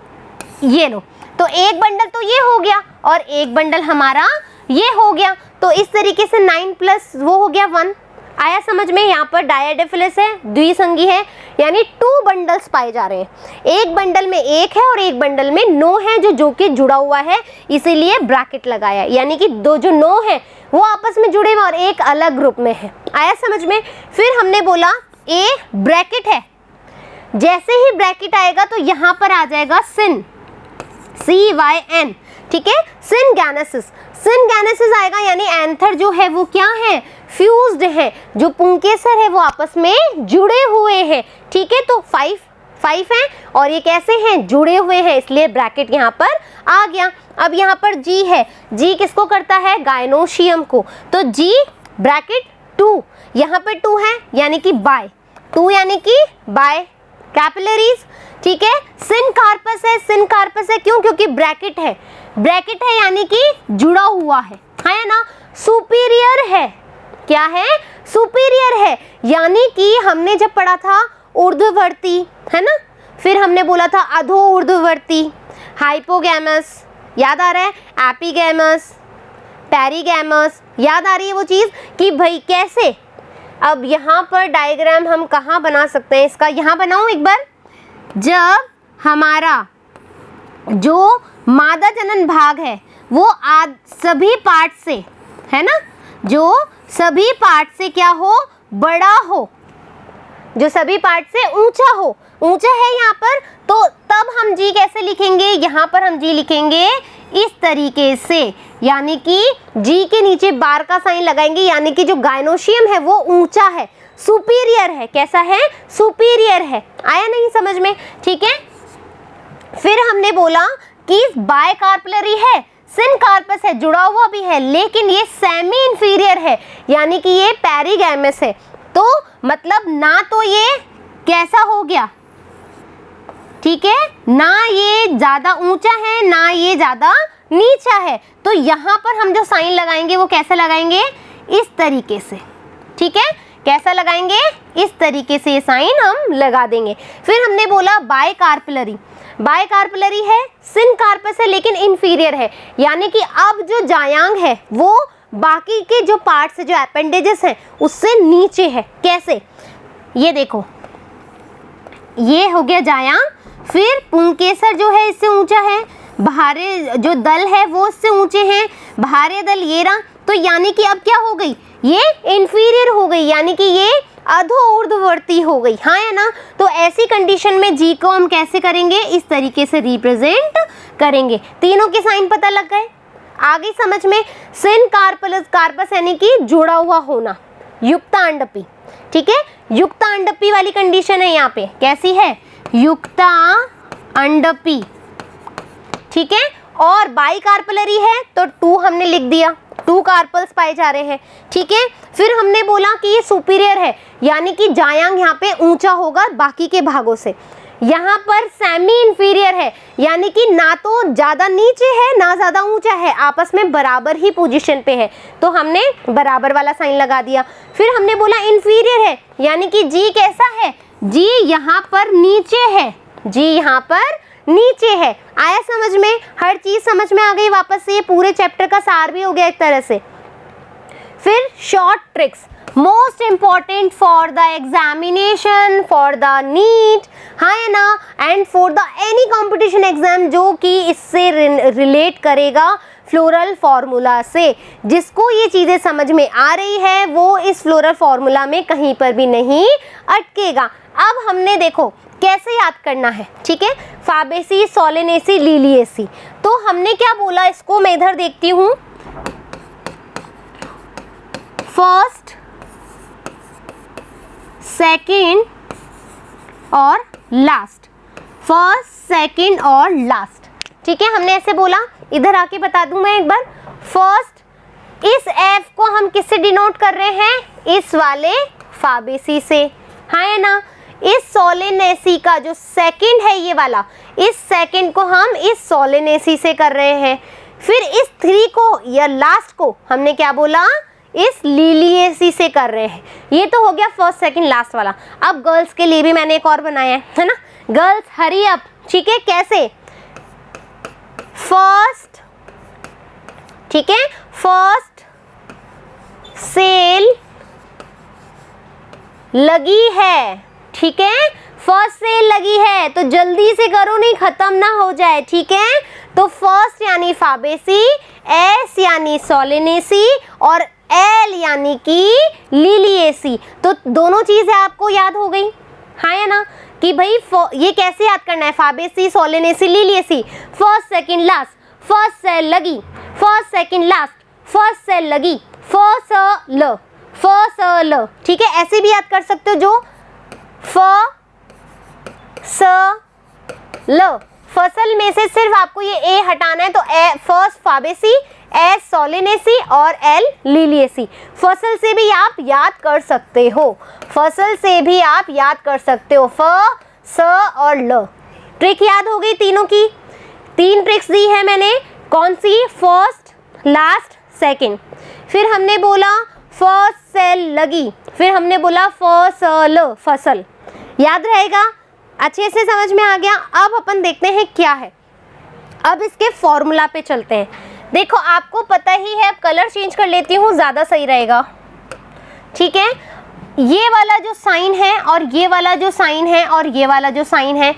ये लो। तो एक बंडल तो ये हो गया और एक बंडल हमारा ये हो गया। तो इस तरीके से 9 प्लस वो हो गया 1, आया समझ में? यहाँ पर डायडेफिलस है, द्विसंगी है, यानी 2 बंडल्स पाए जा रहे हैं। एक बंडल में 1 है और एक बंडल में 9 है जो कि जुड़ा हुआ है, इसीलिए ब्रैकेट लगाया, यानी कि दो जो 9 है वो आपस में जुड़े हुए और एक अलग ग्रुप में है। आया समझ में? फिर हमने बोला ए ब्रैकेट है, जैसे ही ब्रैकेट आएगा तो यहाँ पर आ जाएगा सिन, CYN, ठीक है, सिनगैनेसिस। सिनगैनेसिस आएगा, यानी एंथर जो है वो क्या है, फ्यूज्ड है, जो पुंकेसर है वो आपस में जुड़े हुए हैं, ठीक है। तो 5 हैं और ये कैसे हैं, जुड़े हुए हैं, इसलिए ब्रैकेट यहाँ पर आ गया। अब यहाँ पर जी है, जी किसको करता है, गायनोशियम को, तो जी ब्रैकेट 2, यहाँ पर 2 है यानी कि बाय, 2 यानी कि बाय कैपिलरीज, ठीक है। सिनकार्पस है, सिनकार्पस है क्यों, क्योंकि ब्रैकेट है, ब्रैकेट है यानी कि जुड़ा हुआ है ना। सुपीरियर है, क्या है, सुपीरियर है, यानी कि हमने जब पढ़ा था ऊर्ध्ववर्ती, है ना, फिर हमने बोला था अधो ऊर्ध्ववर्ती, हाइपोगैमस, याद आ रहा है, एपिगैमस, पेरिगैमस, याद आ रही है वो चीज़ कि भाई कैसे। अब यहाँ पर डायग्राम हम कहाँ बना सकते हैं इसका, यहाँ बनाऊँ एक बार। जब हमारा जो मादा जनन भाग है वो सभी पार्ट से, है ना, जो सभी पार्ट से क्या हो, बड़ा हो, जो सभी पार्ट से ऊंचा हो, ऊंचा है यहाँ पर, तो तब हम जी कैसे लिखेंगे, यहाँ पर हम जी लिखेंगे इस तरीके से, यानी कि जी के नीचे बार का साइन लगाएंगे, यानी कि जो गायनोशियम है वो ऊंचा है, सुपीरियर है, कैसा है, सुपीरियर है। आया नहीं समझ में, ठीक है। फिर हमने बोला कि बायकार्पलरी है, सिनकार्पस है, जुड़ा हुआ भी है, लेकिन ये सेमी इंफीरियर है, यानी कि ये पेरिगैमस है, तो मतलब ना तो ये कैसा हो गया, ठीक है, ना ये ज्यादा ऊंचा है ना ये ज्यादा नीचा है, तो यहाँ पर हम जो साइन लगाएंगे वो कैसे लगाएंगे, इस तरीके से, ठीक है, कैसा लगाएंगे, इस तरीके से ये साइन हम लगा देंगे। फिर हमने बोला बायकार्पलरी, बायकार्पलरी है, सिनकार्पस है लेकिन इंफीरियर है, यानी कि अब जो जायांग है वो बाकी के जो पार्ट्स जो अपेंडेजेस हैं उससे नीचे है। कैसे, ये देखो, ये हो गया जायांग, फिर पुंकेसर जो है इससे ऊंचा है, बाहरी जो दल है वो इससे ऊंचे हैं, बाहरी दल ये रहा, तो यानी कि अब क्या हो गई, ये इंफीरियर हो गई, यानी कि ये अधो ऊर्ध्ववर्ती हो गई, हाँ है ना। तो ऐसी कंडीशन में जी को हम कैसे करेंगे, इस तरीके से रिप्रेजेंट करेंगे। तीनों के साइन पता लग गए, आ गई समझ में। सिनकार्पस यानी कि जुड़ा हुआ होना, युक्तांडपी, ठीक है, युक्तांडपी वाली कंडीशन है यहाँ पे, कैसी है, युक्तांडपी, ठीक है। और बाइकार्पलरी है तो 2 हमने लिख दिया, 2 कार्पल्स पाए जा रहे हैं, ठीक है। फिर हमने बोला कि ये सुपीरियर है, यानी कि जायांग यहाँ पे ऊंचा होगा बाकी के भागों से। यहाँ पर सेमी इंफीरियर है, यानी कि ना तो ज़्यादा नीचे है ना ज़्यादा ऊंचा है, आपस में बराबर ही पोजीशन पे है, तो हमने बराबर वाला साइन लगा दिया। फिर हमने बोला इंफीरियर है, यानी कि जी कैसा है, जी यहाँ पर नीचे है, जी यहाँ पर नीचे है। आया समझ में, हर चीज समझ में आ गई वापस से, ये पूरे चैप्टर का सार भी हो गया एक तरह से। फिर short tricks, most important for the examination, for the NEET, हाँ है ना, and for the any competition exam जो कि इससे रिलेट करेगा फ्लोरल फार्मूला से। जिसको ये चीज़ें समझ में आ रही है वो इस फ्लोरल फार्मूला में कहीं पर भी नहीं अटकेगा। अब हमने देखो कैसे याद करना है, ठीक है, फाबेसी, सोलेनेसी, लिलिएसी। तो हमने क्या बोला, इसको मैं इधर देखती हूँ, फर्स्ट, सेकंड और लास्ट, फर्स्ट, सेकंड और लास्ट, ठीक है, हमने ऐसे बोला। इधर आके बता दूं मैं एक बार, फर्स्ट, इस एफ को हम किससे डिनोट कर रहे हैं, इस वाले फाबेसी से, हाँ है ना। इस सोलेनेसी का जो सेकंड है ये वाला, इस सेकंड को हम इस सोलेनेसी से कर रहे हैं। फिर इस 3 को या लास्ट को हमने क्या बोला, इस लिलिएसी से कर रहे हैं। ये तो हो गया फर्स्ट, सेकंड, लास्ट वाला। अब गर्ल्स के लिए भी मैंने एक और बनाया है ना, गर्ल्स हरी अप, ठीक है, कैसे, फर्स्ट, ठीक है, फर्स्ट, सेल, लगी है, ठीक है, फर्स्ट से लगी है, तो जल्दी से करो नहीं खत्म ना हो जाए, ठीक है। तो फर्स्ट यानी फाबेसी, एस यानी सोलेनेसी और एल यानी कि लिलिएसी। तो दोनों चीजें आपको याद हो गई, हाँ या ना, कि भाई ये कैसे याद करना है, Fabaceae, Solanaceae, Liliaceae, first second last, first से लगी, फर्स्ट सेकंड लास्ट, फर्स्ट से लगी, फर्स्ट ल, ठीक है। ऐसे भी याद कर सकते हो, जो फ स ल, फसल में से सिर्फ आपको ये ए हटाना है, तो फर्स्ट फाबेसी, एस सोलेनेसी और एल लिलिएसी। फसल से भी आप याद कर सकते हो, फसल से भी आप याद कर सकते हो, फ स और ल। ट्रिक याद हो गई तीनों की, 3 ट्रिक्स दी है मैंने, कौन सी, फर्स्ट, लास्ट, सेकंड। फिर हमने बोला फर्स्ट से लगी, फिर हमने बोला फसल, फसल, याद रहेगा, अच्छे से समझ में आ गया। अब अपन देखते हैं क्या है, अब इसके फॉर्मूला पे चलते हैं। देखो आपको पता ही है, अब कलर चेंज कर लेती हूँ, ज़्यादा सही रहेगा, ठीक है। ये वाला जो साइन है और ये वाला जो साइन है और ये वाला जो साइन है,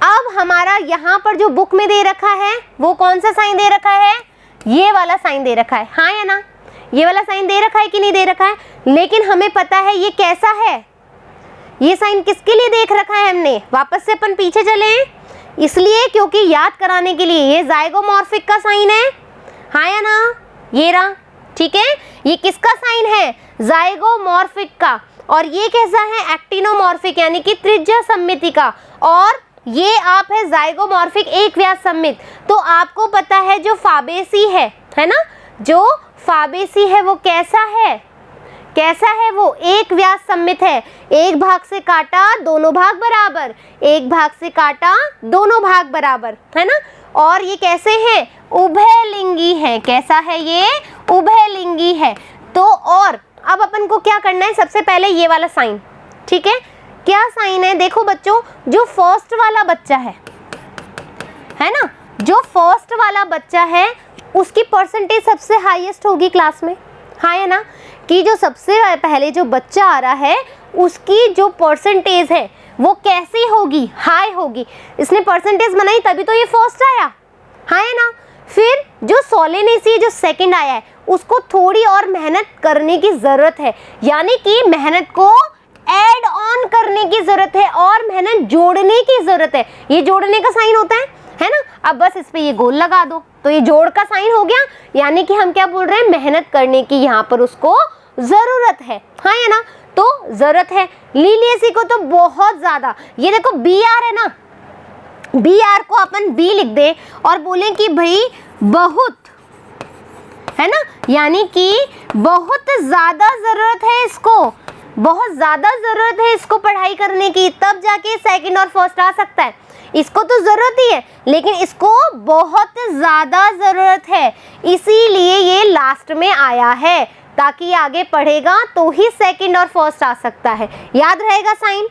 अब हमारा यहाँ पर जो बुक में दे रखा है वो कौन सा साइन दे रखा है, ये वाला साइन दे रखा है, हाँ या ना, ये वाला साइन दे रखा है कि नहीं दे रखा है। लेकिन हमें पता है ये कैसा है, ये साइन किसके लिए देख रखा है हमने, वापस से अपन पीछे चले हैं, इसलिए क्योंकि याद कराने के लिए, ये जाइगोमॉर्फिक का साइन है, हाँ या ना, ये रहा, ठीक है। ये किसका साइन है, जाइगोमॉर्फिक का, और ये कैसा है, एक्टिनोमॉर्फिक यानी कि त्रिज्या सममिति का, और ये आप है जाइगोमॉर्फिक एक व्यास सममित। तो आपको पता है जो फाबेसी है ना, जो फाबेसी है वो कैसा है, कैसा है, वो एक व्यास सममित है, एक भाग से काटा दोनों भाग बराबर, एक भाग से काटा दोनों भाग बराबर, है ना। और ये कैसे है, उभयलिंगी है, कैसा है ये, उभयलिंगी है। तो और अब अपन को क्या करना है, सबसे पहले ये वाला साइन, ठीक है, क्या साइन है, देखो बच्चों, जो फर्स्ट वाला बच्चा है ना, जो फर्स्ट वाला बच्चा है उसकी परसेंटेज सबसे हाईएस्ट होगी क्लास में, हाँ है ना, कि जो सबसे पहले जो बच्चा आ रहा है उसकी जो परसेंटेज है वो कैसी होगी, हाई होगी। इसने परसेंटेज बनाई तभी तो ये फर्स्ट आया, हाँ है ना। फिर जो सोलेनेसी जो सेकंड आया है उसको थोड़ी और मेहनत करने की ज़रूरत है, यानी कि मेहनत को ऐड ऑन करने की ज़रूरत है और मेहनत जोड़ने की ज़रूरत है। ये जोड़ने का साइन होता है ना। अब बस इस पे ये गोल लगा दो तो ये जोड़ का साइन हो गया, यानी कि हम क्या बोल रहे हैं, मेहनत करने की यहाँ पर उसको ज़रूरत है, हाँ है ना। तो ज़रूरत है, लिलिएसी को तो बहुत ज़्यादा, ये देखो बी आर है ना, बी आर को अपन बी लिख दे और बोले कि भाई बहुत, है ना, यानी कि बहुत ज़्यादा ज़रूरत है इसको, बहुत ज़्यादा ज़रूरत है इसको पढ़ाई करने की, तब जाके सेकंड और फर्स्ट आ सकता है। इसको तो ज़रूरत ही है लेकिन इसको बहुत ज़्यादा ज़रूरत है, इसीलिए ये लास्ट में आया है, ताकि आगे पढ़ेगा तो ही सेकंड और फर्स्ट आ सकता है। याद रहेगा साइन,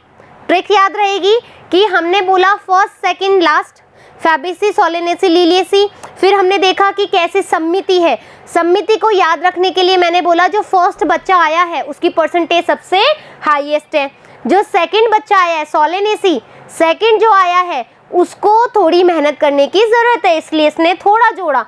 ट्रिक याद रहेगी कि हमने बोला first second last, Fabaceae Solanaceae Liliaceae. फिर हमने देखा कि कैसे सम्मिति है, सम्मिति को याद रखने के लिए मैंने बोला जो फर्स्ट बच्चा आया है उसकी परसेंटेज सबसे हाईएस्ट है, जो सेकंड बच्चा आया है सोलेनेसी सेकंड जो आया है उसको थोड़ी मेहनत करने की ज़रूरत है, इसलिए इसने थोड़ा जोड़ा।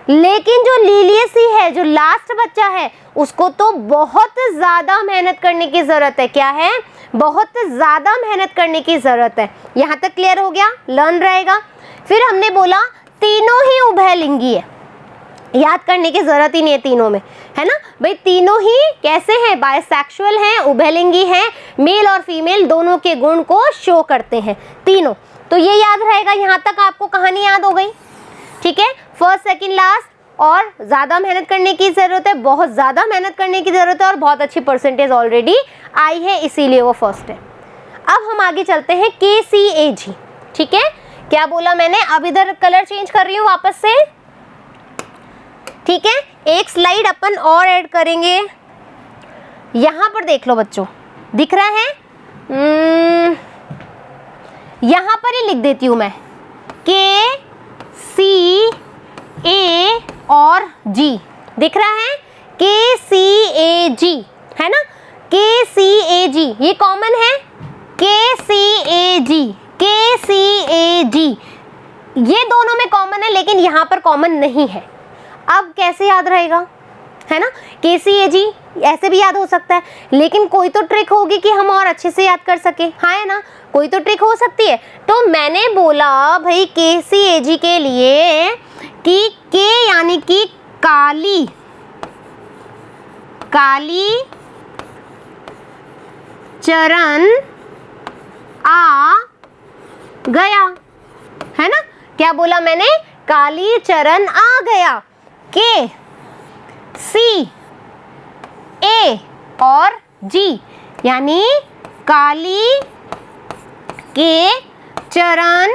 लेकिन जो लिलिएसी है, जो लास्ट बच्चा है, उसको तो बहुत ज़्यादा मेहनत करने की ज़रूरत है। क्या है, बहुत ज़्यादा मेहनत करने की ज़रूरत है। यहाँ तक क्लियर हो गया, लर्न रहेगा। फिर हमने बोला तीनों ही उभयलिंगी है, याद करने की ज़रूरत ही नहीं है तीनों में, है ना भाई, तीनों ही कैसे हैं, बायसेक्सुअल हैं, उभयलिंगी हैं, मेल और फीमेल दोनों के गुण को शो करते हैं तीनों। तो ये याद रहेगा, यहाँ तक आपको कहानी याद हो गई, ठीक है। फर्स्ट सेकंड लास्ट, और ज़्यादा मेहनत करने की ज़रूरत है, बहुत ज़्यादा मेहनत करने की ज़रूरत है, और बहुत अच्छी परसेंटेज ऑलरेडी आई है इसीलिए वो फर्स्ट है। अब हम आगे चलते हैं KCAG, ठीक है। क्या बोला मैंने, अब इधर कलर चेंज कर रही हूँ वापस से, ठीक है। एक स्लाइड अपन और ऐड करेंगे, यहाँ पर देख लो बच्चों, दिख रहा है, यहाँ पर ही लिख देती हूँ मैं, KCA और G, दिख रहा है KCAG, है ना। KCAG ये कॉमन है, KCAG ये दोनों में कॉमन है, लेकिन यहाँ पर कॉमन नहीं है। अब कैसे याद रहेगा, है ना? KCAG ऐसे भी याद हो सकता है, लेकिन कोई तो ट्रिक होगी कि हम और अच्छे से याद कर सके, हाँ है ना? कोई तो ट्रिक हो सकती है। तो मैंने बोला भाई KCAG के लिए कि K यानी कि काली, काली चरण आ गया, है ना? क्या बोला मैंने? काली चरण आ गया। K C A और G यानी काली के चरण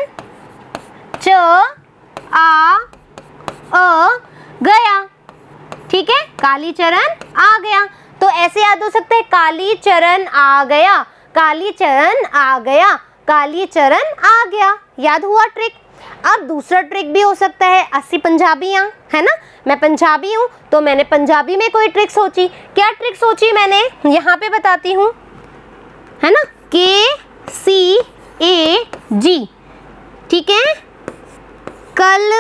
च आ गया, ठीक है? काली चरण आ गया, तो ऐसे याद हो सकता है, काली चरण आ गया, काली चरण आ गया, काली चरण आ गया। याद हुआ ट्रिक? अब दूसरा ट्रिक भी हो सकता है, 80 पंजाबियाँ, है ना? मैं पंजाबी हूँ तो मैंने पंजाबी में कोई ट्रिक सोची। क्या ट्रिक सोची मैंने? यहाँ पे बताती हूँ, है ना? KCAG, ठीक है? कल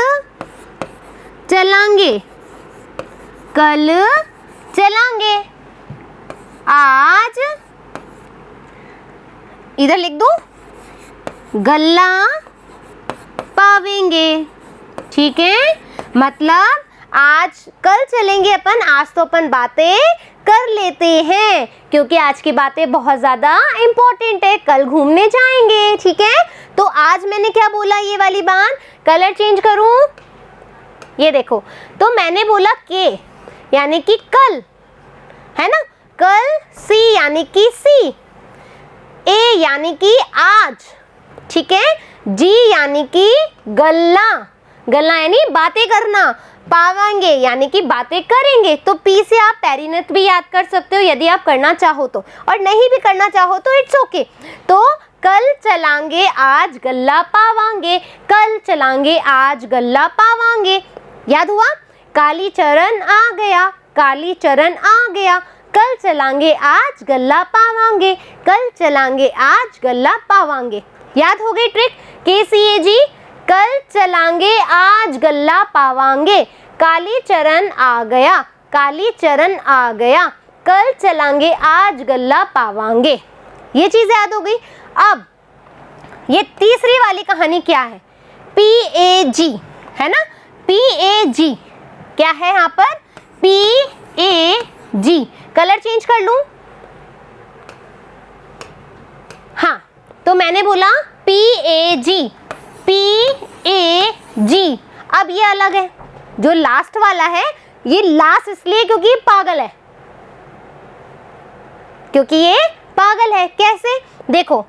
चलेंगे, कल चलेंगे, आज इधर लिख दो, गल्ला पावेंगे, ठीक है? मतलब आज कल चलेंगे अपन, आज तो अपन बातें कर लेते हैं, क्योंकि आज की बातें बहुत ज़्यादा इम्पोर्टेंट है, कल घूमने जाएंगे, ठीक है? तो आज मैंने क्या बोला, ये वाली बात, कलर चेंज करूं, ये देखो, तो मैंने बोला के यानी कि कल, है ना? कल, C यानी कि सी, A यानी कि आज, ठीक है? G यानी कि गल्ला, गल्ला यानी बातें करना, पावेंगे यानी कि बातें करेंगे। तो P से आप पैरिनथ भी याद कर सकते हो यदि आप करना चाहो तो, और नहीं भी करना चाहो तो इट्स ओके। तो कल चलांगे आज गल्ला पावांगे, कल चलांगे आज गल्ला पावांगे। याद हुआ? काली चरण आ गया, काली चरण आ गया, कल चलांगे आज गल्ला पावांगे, कल चलांगे आज गल्ला पावांगे। याद हो गई ट्रिक? KCAG कल चलांगे आज गल्ला पावांगे, काली चरण आ गया, काली चरण आ गया, कल चलांगे आज गल्ला पावांगे। ये चीज़ याद हो गई। अब ये तीसरी वाली कहानी क्या है? PAG, है ना? PAG क्या है यहाँ पर? PAG, कलर चेंज कर लूं? हाँ, तो मैंने बोला PAG, PAG। अब ये अलग है, जो लास्ट वाला है, ये लास्ट इसलिए क्योंकि ये पागल है, क्योंकि ये पागल है। कैसे? देखो,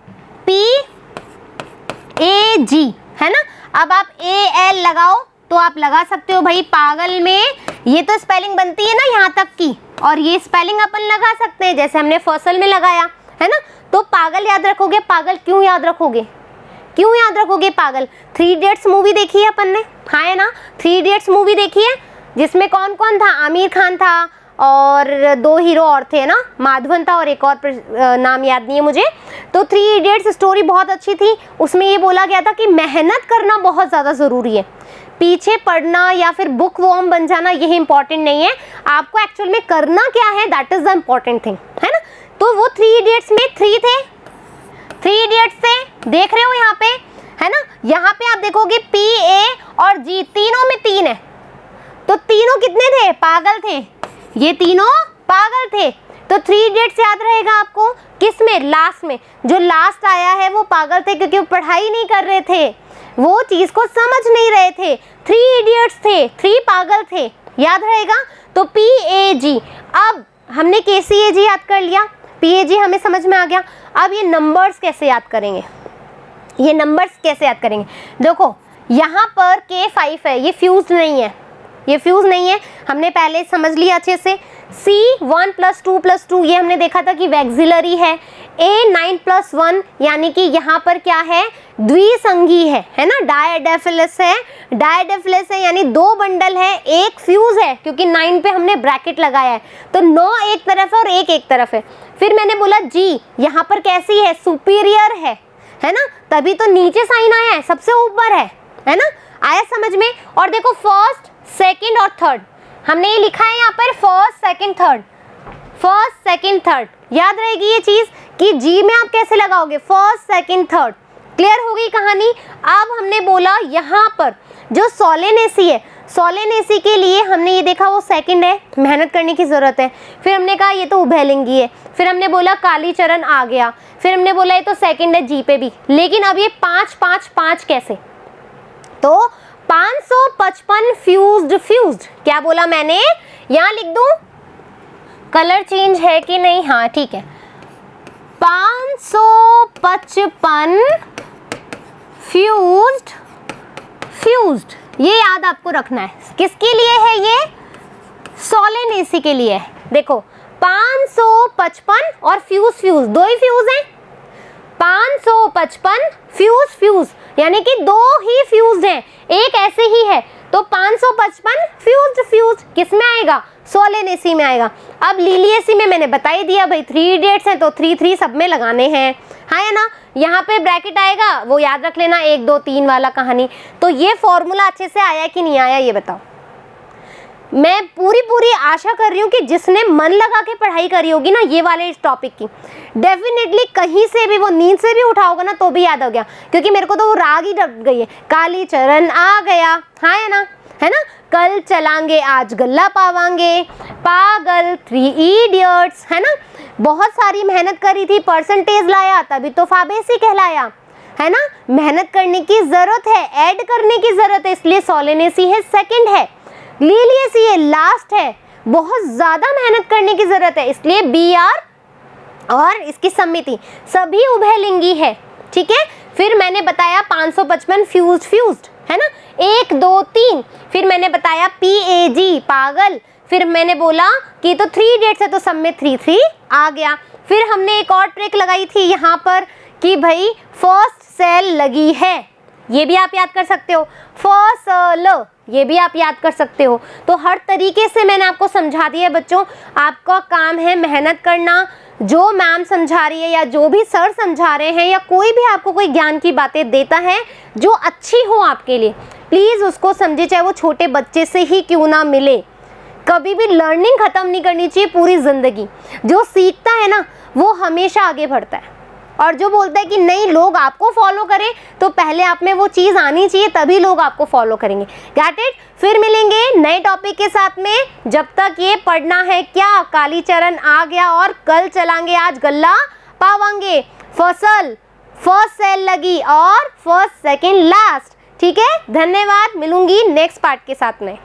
PAG, है ना? अब आप AL लगाओ तो आप लगा सकते हो भाई, पागल में ये तो स्पेलिंग बनती है ना यहाँ तक की, और ये स्पेलिंग अपन लगा सकते हैं जैसे हमने फसल में लगाया, है ना? तो पागल याद रखोगे। पागल क्यों याद रखोगे? क्यों याद रखोगे पागल? 3 इडियट्स मूवी देखी है अपन ने, हाँ है ना? 3 इडियट्स मूवी देखी है, जिसमें कौन कौन था? आमिर खान था और 2 हीरो और थे ना, माधवन था और एक और नाम याद नहीं है मुझे। तो 3 इडियट्स स्टोरी बहुत अच्छी थी। उसमें ये बोला गया था कि मेहनत करना बहुत ज़्यादा ज़रूरी है, पीछे पढ़ना या फिर बुक वॉर्म बन जाना यही इंपॉर्टेंट नहीं है, आपको एक्चुअल में करना क्या है, that is the important thing, है ना? तो वो 3 इडियट्स में 3 थे, 3 इडियट्स थे, देख रहे हो यहाँ पे, है ना? यहाँ पे आप देखोगे PA और G तीनों में 3 है, तो तीनों कितने थे? पागल थे, ये तीनों पागल थे। तो 3 इडियट्स याद रहेगा आपको, किस में? लास्ट में। जो लास्ट आया है वो पागल थे क्योंकि वो पढ़ाई नहीं कर रहे थे, वो चीज को समझ नहीं रहे थे। 3 इडियट्स थे, 3 पागल थे, याद रहेगा? तो PAG। अब हमने KCAG याद कर लिया, PAG हमें समझ में आ गया। अब ये नंबर्स कैसे याद करेंगे? ये नंबर्स कैसे याद करेंगे? देखो यहाँ पर K5 है, ये फ्यूज नहीं है, ये फ्यूज नहीं है, हमने पहले समझ लिया अच्छे से। C 1 + 2 + 2 ये हमने देखा था कि वैक्सिलरी है। A 9 + 1 यानी कि यहाँ पर क्या है, द्विसंगी है ना, डायडेफिलस है। डायडेफिलस है यानी 2 बंडल है, एक फ्यूज है क्योंकि 9 पे हमने ब्रैकेट लगाया है, तो 9 एक तरफ है और एक तरफ है। फिर मैंने बोला G यहाँ पर कैसी है, सुपीरियर है ना, तभी तो नीचे साइन आया है, सबसे ऊपर है ना, आया समझ में। और देखो फर्स्ट, सेकंड और थर्ड हमने ये लिखा है यहाँ पर, first second third, first second third, याद रहेगी ये चीज कि जी में आप कैसे लगाओगे, फर्स्ट सेकंड थर्ड। क्लियर हो गई कहानी। अब हमने बोला यहाँ पर जो सोलेनेसी है, सोलेनेसी के लिए हमने ये देखा वो सेकंड है, मेहनत करने की जरूरत है। फिर हमने कहा ये तो उभयलिंगी है, फिर हमने बोला कालीचरण आ गया, फिर हमने बोला ये तो सेकंड है जी पे भी। लेकिन अब ये 5 5 5 कैसे, तो 555 फ्यूज्ड, क्या बोला मैंने, यहाँ लिख दूं, कलर चेंज है कि नहीं, हाँ ठीक है, 555 फ्यूज्ड, ये याद आपको रखना है। किसके लिए है ये, सोलेनेसी के लिए है। देखो 555 और फ्यूज, दो ही फ्यूज हैं, 555 फ्यूज यानी कि 2 ही फ्यूज हैं, एक ऐसे ही है, तो 555 फ्यूज किस में आएगा, सोलेनेसी में आएगा। अब लिलिएसी में मैंने बता ही दिया भाई, 3 इडियट्स हैं तो 3 सब में लगाने हैं, है ना। यहाँ पे ब्रैकेट आएगा, वो याद रख लेना, 1 2 3 वाला कहानी। तो ये फॉर्मूला अच्छे से आया कि नहीं आया ये बताओ। मैं पूरी आशा कर रही हूँ कि जिसने मन लगा के पढ़ाई करी होगी ना ये वाले इस टॉपिक की, डेफिनेटली कहीं से भी वो नींद से भी उठा होगा ना तो भी याद हो गया, क्योंकि मेरे को तो वो राग ही डर गई है, कालीचरण आ गया, हाँ है ना, कल चलांगे आज गल्ला पावांगे, पागल, 3 इडियट्स, है ना। बहुत सारी मेहनत करी थी, परसेंटेज लाया तभी तो फाबेसी कहलाया, है ना। मेहनत करने की जरूरत है, ऐड करने की जरूरत है, इसलिए सोलेनेसी है, सेकंड है। लिलिएसी ये लास्ट है, बहुत ज्यादा मेहनत करने की जरूरत है, इसलिए BR और इसकी समिति सभी उभयलिंगी है, ठीक है। फिर मैंने बताया 555 फ्यूज्ड, है ना, 1 2 3। फिर मैंने बताया PAG पागल, फिर मैंने बोला कि तो 3 इडियट्स है तो सब में 3 आ गया। फिर हमने एक और ट्रिक लगाई थी यहाँ पर कि भाई फर्स्ट सेल लगी है, ये भी आप याद कर सकते हो, फसल ये भी आप याद कर सकते हो। तो हर तरीके से मैंने आपको समझा दिया बच्चों, आपका काम है मेहनत करना, जो मैम समझा रही है या जो भी सर समझा रहे हैं या कोई भी आपको कोई ज्ञान की बातें देता है जो अच्छी हो आपके लिए, प्लीज़ उसको समझे, चाहे वो छोटे बच्चे से ही क्यों ना मिले। कभी भी लर्निंग ख़त्म नहीं करनी चाहिए पूरी ज़िंदगी। जो सीखता है ना वो हमेशा आगे बढ़ता है, और जो बोलता है कि नहीं लोग आपको फॉलो करें तो पहले आप में वो चीज़ आनी चाहिए तभी लोग आपको फॉलो करेंगे। Got it. फिर मिलेंगे नए टॉपिक के साथ में, जब तक ये पढ़ना है क्या, कालीचरण आ गया और कल चलांगे आज गल्ला पावांगे, फसल फर्स्ट सेल लगी और फर्स्ट सेकंड लास्ट, ठीक है। धन्यवाद, मिलूंगी नेक्स्ट पार्ट के साथ में।